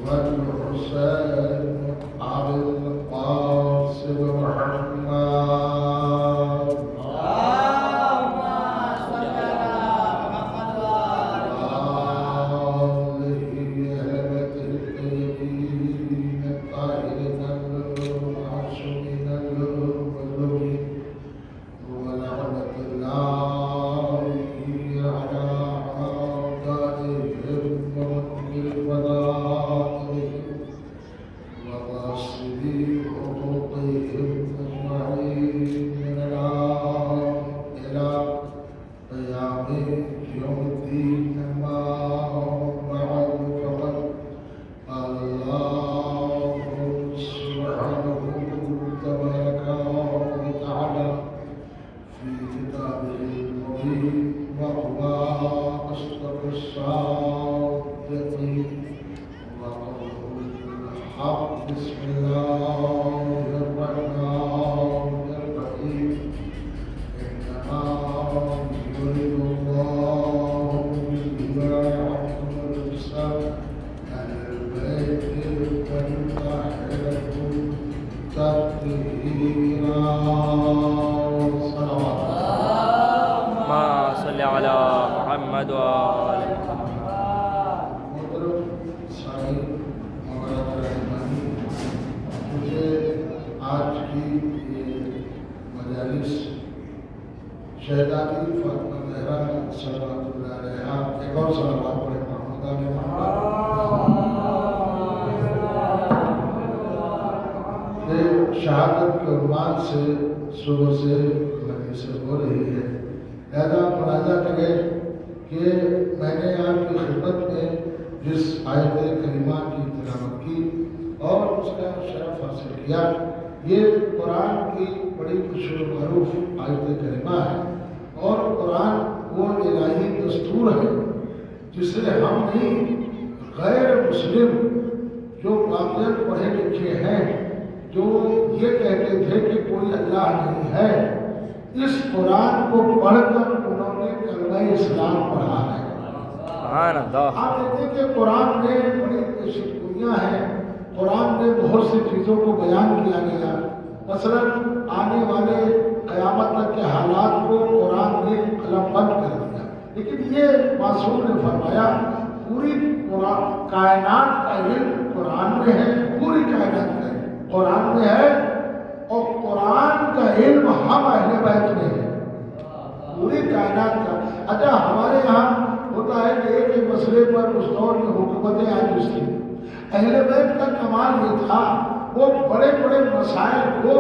والحسين على القاسم محمد اللهم صل على محمد آله أهل الطيبين الطاهرين المعصومين المظلومين ولعنة الله على أعدائهم ومنكر فضائلهم وقاصدي حقوقهم أجمعين من الآن إلى قيام يوم الدين. أما بعد فقد قال الله سبحانه تبارك وتعالى في كتابه المبين وهو أصدق الصادقين وقوله الحق. بسم الله الرحمن الرحيم. إنما يريد الله بما عنكم الرسالة أهل البيت ويطهركم تطهيرا. صلوات اللهم صل على محمد وآل محترم سامعین مولانا رحمانی، مجھے آج کی یہ مجالس شہزادی فاطمہ زہرا صلوات اللہ علیہا، ایک اور صلوات پڑھے محمد آل محمد، یہ شہادت کے عنوان سے صبح سے مجلس ہو رہی ہے. لہذا ملاحظہ کریں کہ میں نے آپ کی خدمت میں جس آیت کریمہ کی تلاوت کی اور اس کا شرف حاصل کیا، یہ قرآن کی بڑی مشہور معروف آیت کریمہ ہے اور قرآن وہ الہی دستور ہے جسے ہم نہیں غیر مسلم جو قابل پڑھے لکھے ہیں جو یہ کہتے تھے کہ کوئی اللہ نہیں ہے، اس قرآن کو پڑھ کر انہوں نے کلمہ اسلام پڑھا ہے. سبحان اللہ. آپ دیکھیں کہ قرآن میں بڑی پیشن گوئیاں ہیں، قرآن میں بہت سی چیزوں کو بیان کیا گیا. مثلا آنے والے قیامت تک کے حالات کو قرآن نے قلم بند کر دیا، لیکن یہ معصوم نے فرمایا پوری کائنات کا علم قرآن میں ہے، پوری کائنات کا علم قرآن میں ہے اور قرآن کا علم ہم اہل بیت میں ہے، پوری کائنات کا. اچھا ہمارے یہاں ہوتا ہے کہ ایک ایک مسئلے پر اس دور میں حکومتیں آئی تھیں. اہل بیت کا کمال یہ تھا وہ بڑے بڑے مسائل کو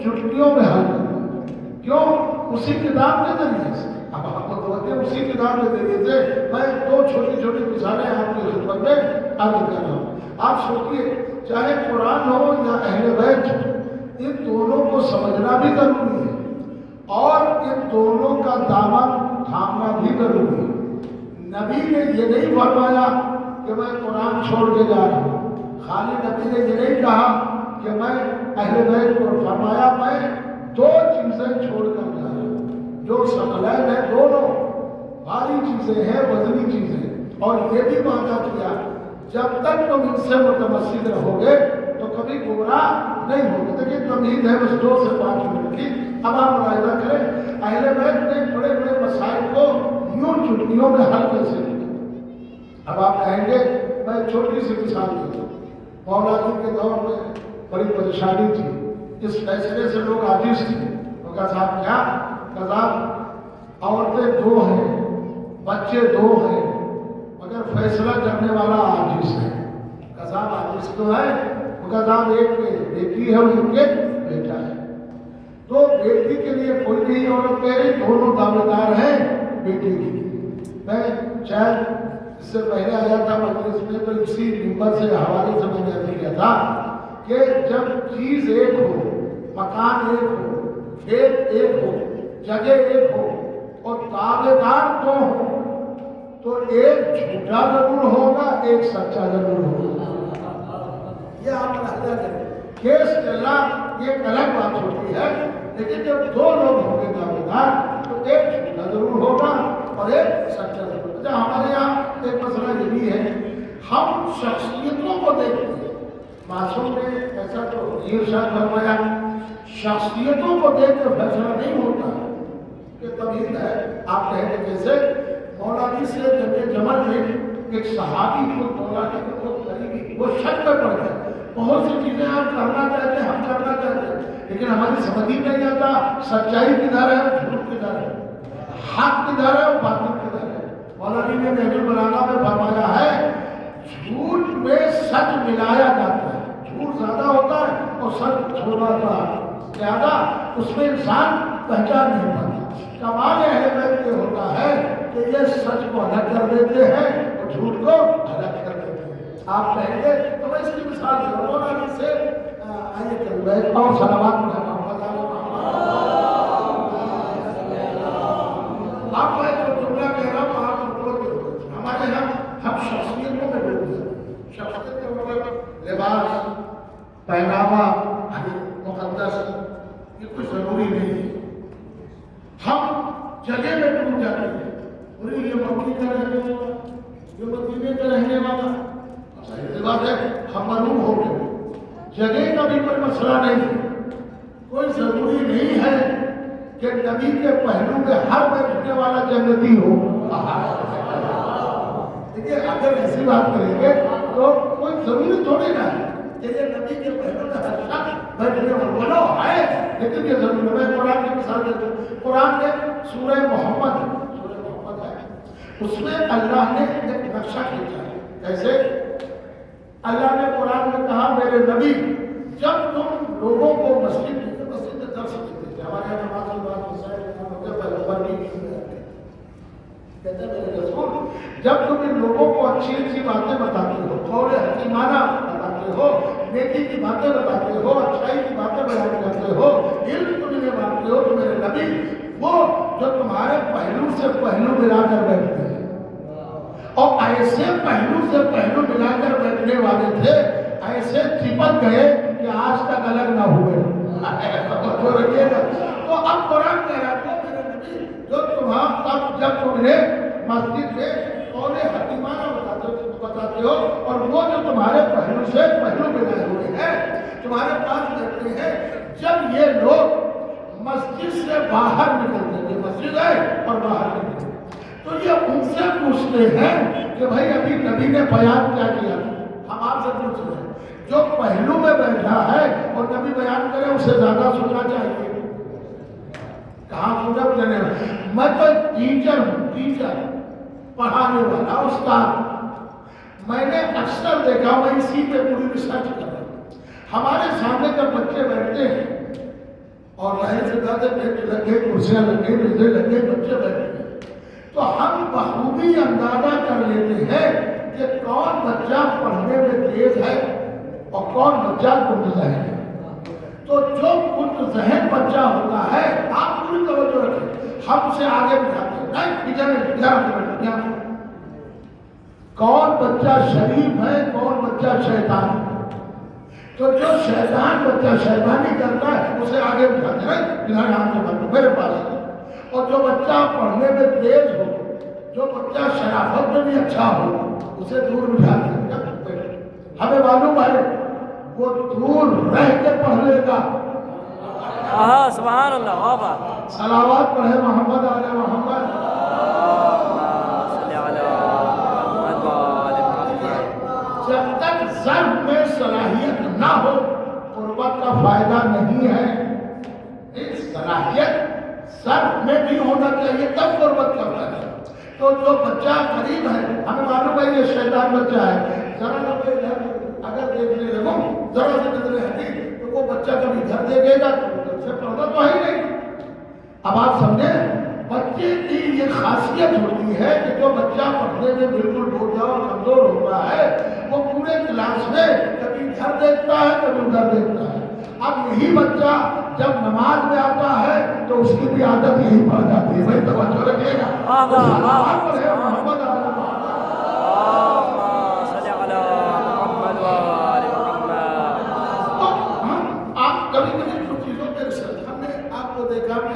چٹکیوں میں حل کرتے. کیوں؟ اسی کتاب کے ذریعے سے. اب آپ کو توجہ اسی کتاب کے ذریعے سے میں دو چھوٹی چھوٹی مثالیں آپ کی خدمت میں عرض کر رہا ہوں. آپ سوچیے چاہے قرآن ہو یا اہل بیت ہو، ان دونوں کو سمجھنا بھی ضروری ہے اور ان دونوں کا دامن تھامنا بھی ضروری ہے. نبی نے یہ نہیں فرمایا کہ میں قرآن چھوڑ کے جا رہا ہوں، خالی نبی نے یہ نہیں کہا کہ میں اہل بیت کو، فرمایا میں دو چیزیں چھوڑ کر جا رہا ہوں جو ثقلین ہیں، دونوں بھاری چیزیں ہیں، وزنی چیزیں. اور یہ بھی وعدہ کیا جب تک تم ان سے متمسک رہو گے تو کبھی گمراہ نہیں ہوگے. دیکھیے تمہید ہے بس 2 سے 5 منٹ کی. اب آپ ملاحظہ کریں اہل بیت نے بڑے بڑے مسائل کو یوں چٹکیوں میں حل کیسے کیا. اب آپ کہیں گے میں چھوٹی سی مثال دیتا ہوں. مولا جی کے دور میں بڑی پریشانی تھی، اس فیصلے سے لوگ عاجز تھے. تو کہا صاحب کیا؟ کہا صاحب عورتیں 2 ہیں، بچے 2 ہیں، مگر فیصلہ کرنے والا عاجز ہے. کہا صاحب عاجز تو ہے. وہ کہا صاحب ایک بیٹی ہے اور ایک بیٹا ہے. تو بیٹی کے لیے کوئی نہیں عورت کہہ رہی، دونوں دعوے دار ہیں بیٹی کے لیے. میں شاید اس سے پہلے آیا تھا مجلس میں تو اسی نمبر سے حوالے سے میں نے عرض کیا تھا کہ جب چیز ایک ہو، مکان ایک ہو، کھیت ایک ہو، جگہ ایک ہو اور دعوے دار 2 ہو تو ایک جھوٹا ضرور ہوگا، ایک سچا ضرور ہوگا. یہ آپ ملاحظہ کریں. کیس چلنا یہ ایک الگ بات ہوتی ہے، لیکن جب 2 لوگ ہوں گے دعوے دار تو ایک جھوٹا ضرور ہوگا اور ایک سچا ضرور. ہمارے یہاں ایک مسئلہ یہ بھی ہے، ہم شخصیتوں کو دیکھتے ہیں. معصوم نے ایسا تو یہ ارشاد فرمایا شخصیتوں کو دیکھ کر فیصلہ نہیں ہوتا کہ طویل ہے. آپ کہیں گے جیسے مولانا سے جنگ جمل میں ایک صحابی کو مولانا کے بہت قریبی وہ شک میں پڑ گیا. بہت سی چیزیں آپ کرنا چاہتے ہیں ہم کرنا چاہتے ہیں لیکن ہماری سمجھ ہی نہیں آتا سچائی کدھر ہے جھوٹ کدھر ہے حق کدھر ہے اور باطل کدھر ہے. مولانا نے نہج البلاغہ میں فرمایا ہے جھوٹ میں سچ ملایا جاتا ہے. جھوٹ زیادہ ہوتا ہے اور سچ تھوڑا زیادہ اس میں انسان پہچان نہیں پاتا. کمال اہل بیت یہ ہوتا ہے کہ یہ سچ کو الگ کر دیتے ہیں اور جھوٹ کو الگ کر دیتے ہیں. آپ کہیں گے تو میں اس کی مثال دے رہا ہوں سے آئیے چل بیٹھ اور صلوات محمد آپ میں جو جملہ کہہ رہا ہوں آپ متوجہ ہمارے یہاں ہم شخصیتوں میں ڈوب گئے. شخصیت کا مطلب لباس پہناوا مقدس یہ کچھ ضروری نہیں ہے. ہم جگہ میں ڈوب جاتے ہیں اور یہ مکی کا رہنے والا یہ مدینے کا رہنے والا صحیح بات ہے ہم معلوم ہو گئے. جگہ کا بھی کوئی مسئلہ نہیں ہے. کوئی ضروری نہیں ہے کہ نبی کے پہلو میں ہر بیٹھنے والا جنتی ہو. دیکھیے اگر ایسی بات کریں گے تو کوئی ضروری تھوڑی نہ ہے کہ یہ نبی کے پہلو میں ہر شخص بیٹھنے والا ہے لیکن یہ ضروری ہے. میں قرآن کی مثال دیتا ہوں. قرآن میں سورہ محمد ہے اس میں اللہ نے ایک نقشہ کھینچا ہے. کیسے اللہ نے قرآن میں کہا میرے نبی جب تم لوگوں کو مسجد میں درس دیتے تھے ہمارے یہاں نماز کے بعد کہتے ہیں میرے رسول جب تم ان لوگوں کو اچھی اچھی باتیں بتاتے ہو قول حکیمانہ بتاتے ہو نیکی کی باتیں بتاتے ہو اچھائی کی باتیں بیان کرتے ہو علم تم انہیں مانتے ہو تو میرے نبی وہ جو تمہارے پہلو سے پہلو ملا کر بیٹھتے ہیں اور ایسے پہلو سے پہلو ملا کر بیٹھنے والے تھے ایسے چپک گئے کہ آج تک الگ نہ ہوئے. تو اب قرآن کہہ رہا تھا میرے نبی جو اب جب تم انہیں مسجد میں قول حکیمانہ بتاتے ہو اور وہ جو تمہارے پہلو سے پہلو ملائے ہوئے ہیں تمہارے پاس بیٹھتے ہیں جب یہ لوگ مسجد سے باہر نکلتے تھے مسجد ہے اور باہر نکلتے تو یہ ان سے پوچھتے ہیں کہ بھائی ابھی نبی نے بیان کیا کیا. ہم آپ سے پوچھ رہے ہیں جو پہلو میں بیٹھا ہے اور نبی بیان کرے اسے زیادہ سننا چاہیے. کہاں سننا دینے میں تو ٹیچر ہوں ٹیچر پڑھانے والا استاد. میں نے اکثر دیکھا میں اسی پہ پوری ریسرچ کر رہا ہوں. ہمارے سامنے جب بچے بیٹھتے ہیں اور ظاہر سی بات ہے بیٹھ لگے کرسیاں لگے میزیں لگے بچے بیٹھتے ہیں تو ہم بخوبی اندازہ کر لیتے ہیں کہ کون بچہ پڑھنے میں تیز ہے اور کون بچہ کند ذہن ہے. تو جو کند ذہن بچہ ہوتا ہے آپ پوری توجہ رکھیں ہم اسے آگے بٹھاتے ہیں نہیں پیچھے کون بچہ شریف ہے کون بچہ شیطان ہے. تو جو شیطان بچہ شیطانی کرتا ہے اسے آگے بٹھاتے ہیں میرے پاس. اور جو بچہ پڑھنے میں تیز ہو جو بچہ شرافت میں بھی اچھا ہو اسے دور بٹھاتے ہیں. ہمیں معلوم ہے وہ دور رہ کے پڑھ لے گا. سبحان اللہ واہ بات. صلوات پڑھے محمد علی محمد. جب تک ضرب میں صلاحیت نہ ہو قربت کا فائدہ نہیں ہے. اس صلاحیت ضرب میں بھی ہونا چاہیے تب قربت کا فائدہ. تو جو بچہ قریب ہے ہمیں معلوم ہے یہ شیطان بچہ ہے ذرا اگر دیکھنے لگوں ذرا سے نظر ہٹی تو وہ بچہ کبھی ادھر دیکھے گا ادھر سے پڑھنا تو ہے نہیں. اب آپ سمجھیں بچے کی یہ خاصیت ہوتی ہے کہ جو بچہ پڑھنے میں بالکل بوجھا اور کمزور ہوتا ہے وہ پورے کلاس میں کبھی ادھر دیکھتا ہے کبھی ادھر دیکھتا ہے. اب یہی بچہ جب نماز میں آتا ہے تو اس کی بھی عادت یہی پڑ جاتی ہے. بھائی توجہ رکھیے گا محمد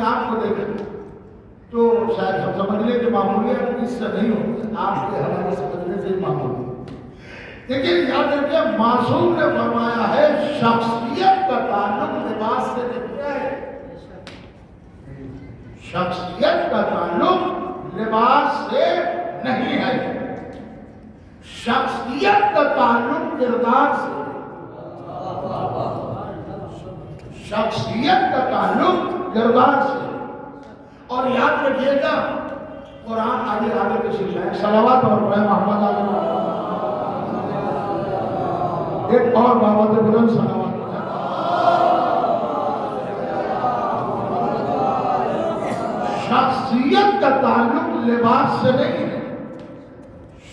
آپ کو دیکھیں تو شاید ہم سمجھنے کے معمولیات اس سے نہیں ہوتے آپ کے ہمارے سمجھنے سے ہی معمولی. دیکھیے یاد رکھیے معصوم نے فرمایا ہے شخصیت کا تعلق لباس سے نہیں ہے. شخصیت کا تعلق لباس سے نہیں ہے. شخصیت کا تعلق کردار سے. شخصیت کا تعلق کردار سے. اور یاد رکھیے گا قرآن آگے آگے کے سلسلے صلوات اور محمد علیہ ایک اور بابت بلند صلوات. شخصیت کا تعلق لباس سے نہیں ہے.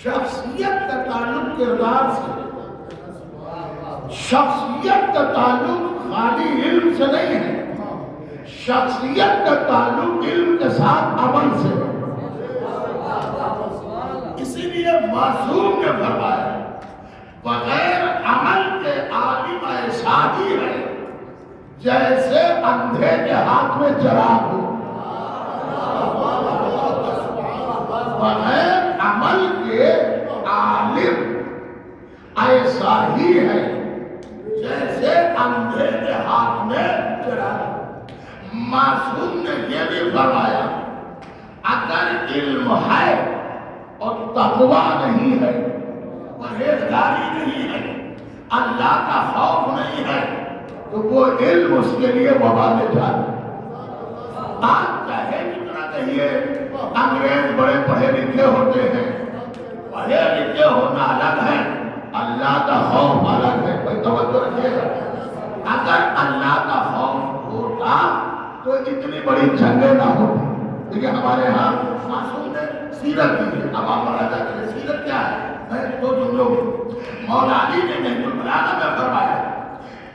شخصیت کا تعلق کردار سے. شخصیت کا تعلق خالی علم سے نہیں ہے. شخصیت کا تعلق علم کے ساتھ عمل سے. اسی لیے معصوم نے فرمایا بغیر عمل کے عالم ایسا ہی ہے جیسے اندھے کے ہاتھ میں چراغ ہو. بغیر عمل کے عالم ایسا ہی ہے جیسے اندھے کے ہاتھ میں چراغ. معصوم نے یہ بھی فرمایا اگر علم ہے اور تقوی نہیں ہے, پرہیزگاری نہیں ہے, اللہ کا خوف نہیں ہے, تو وہ علم اس کے لیے وبال جائے. آج چاہے جتنا کہیے انگریز بڑے پڑھے لکھے ہوتے ہیں, پڑھے لکھے ہونا الگ ہے, اللہ کا خوف الگ ہے. بھائی توجہ رکھیے گا, اگر اللہ کا خوف ہوتا تو اتنی بڑی جنگیں نہ ہوتی. دیکھیں ہمارے ہاں معصوم نے سیرت دی ہے. اب آپ پڑھا جاتے ہیں سیرت کیا ہے. میں دو جملوں مولا علی نے نہج البلاغہ میں فرمایا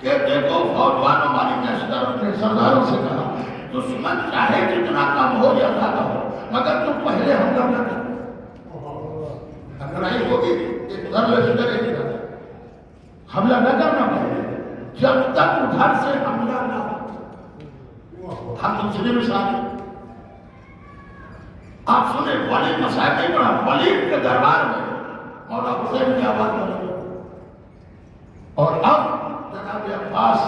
کہ دیکھو فوجوانوں والی لشکر نے سرداروں سے کہا دشمن چاہے جتنا کم ہو یا زیادہ ہو مگر تم پہلے حملہ نہ کرو. لڑائی ہوگی ایک ادھر لشکر ایک ادھر, حملہ نہ کرنا پہلے جب تک ادھر سے حملہ نہ ہو. ہم دوسری مثال آپ سنیں ولید مسائل نہیں پڑھا. ولید کے دربار میں مولا حسین کی آواز بنی اور اب جناب عباس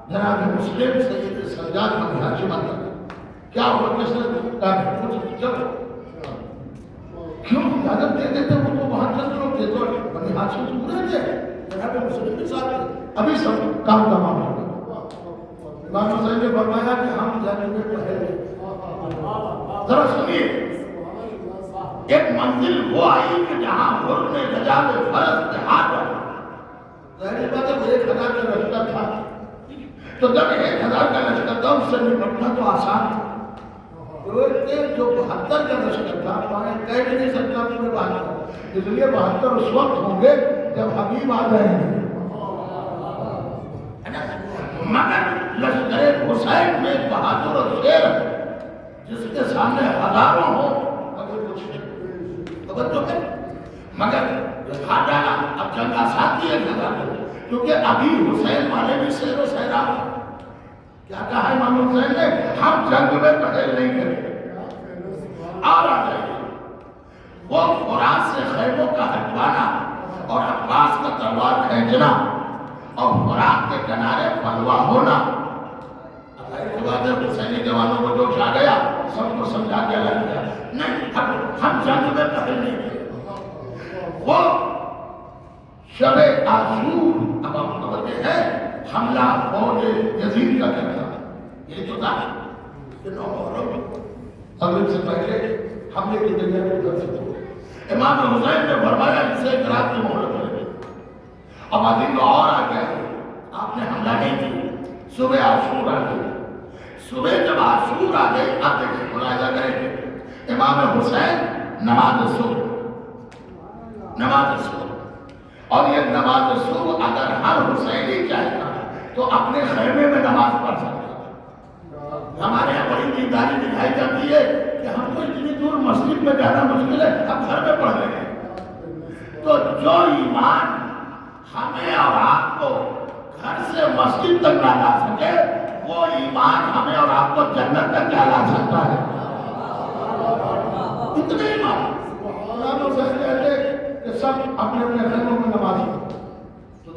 جناب مسلم سید سجاد بن ہاشم کیا ہوا, کس نے کہا کچھ چلو کیوں اجازت دے دیتے وہ تو وہاں چند لوگ تھے تو بنی ہاشم سے پورے تھے, جناب مسلم کے ساتھ تھے, ابھی سب کام تمام ہو گیا. امام حسین نے فرمایا کہ ہم جانے میں پہلے ذرا سنیے. ایک منزل وہ آئی کہ جہاں حر نے لجا میں فرض کے ہاتھ رکھا. ظاہر بات ہے 1000 کا لشکر تھا, تو جب 1000 کا لشکر تھا اس سے نپٹنا تو آسان تھا. جو 72 کا لشکر تھا کہہ بھی نہیں سکتا پورے 72, اس لیے 72 اس وقت ہوں گے جب حبیب آ جائیں گے. مگر لشکر حسین میں بہادر اور شیر جس کے سامنے ہزاروں ہو مگر کچھ نہیں. مگر ہاتھ ڈالا. اب جنگ آسان ہے کیونکہ ابھی حسین والے بھی شیر و شہرا. کیا کہا امام حسین نے, ہم جنگ میں پہل نہیں کریں گے, اور آ جائیے. وہ فرات سے خیموں کا ہٹوانا اور عباس کا تلوار کھینچنا اور فرات کے کنارے پلوا ہونا. حسینی جوانوں کو جوش آ گیا, سب کو سمجھا کے لگ گیا نہیں ہم جنگ میں پہل نہیں گئے. وہ شب عاشور اب آپ متوجہ ہے حملہ فوج یزید کا کرنا. یہ تو تھا کہ 9 محرم مغرب سے پہلے حملے کی تیاری کر سکتے. امام حسین نے فرمایا اسے ایک رات کی مہلت ملے. اب عظیم اور آ گیا, آپ نے حملہ نہیں کی. صبح عاشور آ گئی. صبح جب عاشور آ گئی, آپ دیکھیں ملاحظہ کریں گے امام حسین نماز صبح اور یہ نماز صبح اگر ہر حسینی چاہتا تو اپنے خیمے میں نماز پڑھ سکتا. ہمارے یہاں بڑی دینداری دکھائی جاتی ہے کہ ہم کو اتنی دور مسجد میں جانا مشکل ہے, ہم گھر میں پڑھ رہے ہیں. تو جو ایمان ہمیں اور آپ کو گھر سے مسجد تک نہ لا سکے وہ ایمان ہمیں اور آپ کو جنت تک کیا لا سکتا ہے. اتنے ایمان. سب اپنے اپنے خیموں میں نماز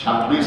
26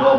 2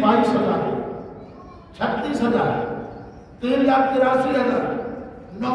22,000, 36,000, 3,83,000, 9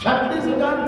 36,000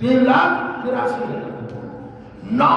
3,83,000, 9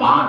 5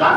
10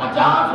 50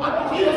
25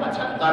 75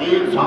300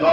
2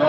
2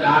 4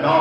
9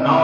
9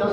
10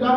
4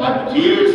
25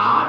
8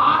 8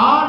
8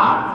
8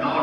9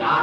4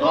2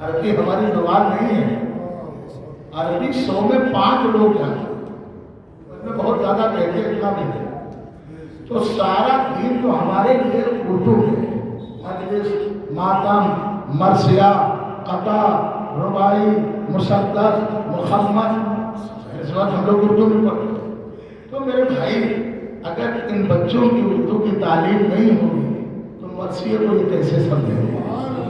عربی ہماری زبان نہیں ہے. عربی 100 میں 5 لوگ جانتے ہیں. اس میں بہت زیادہ کہتے ہیں اتنا بھی نہیں. تو سارا دین تو ہمارے لیے اردو میں ہے. مجلس، ماتم، مرثیہ، قطع، رباعی، مصدق، مخمس، اس وقت ہم لوگ اردو میں پڑھتے ہیں. تو میرے بھائی اگر ان بچوں کی اردو کی تعلیم نہیں ہوگی تو مرثیے کو یہ کیسے سمجھیں گے؟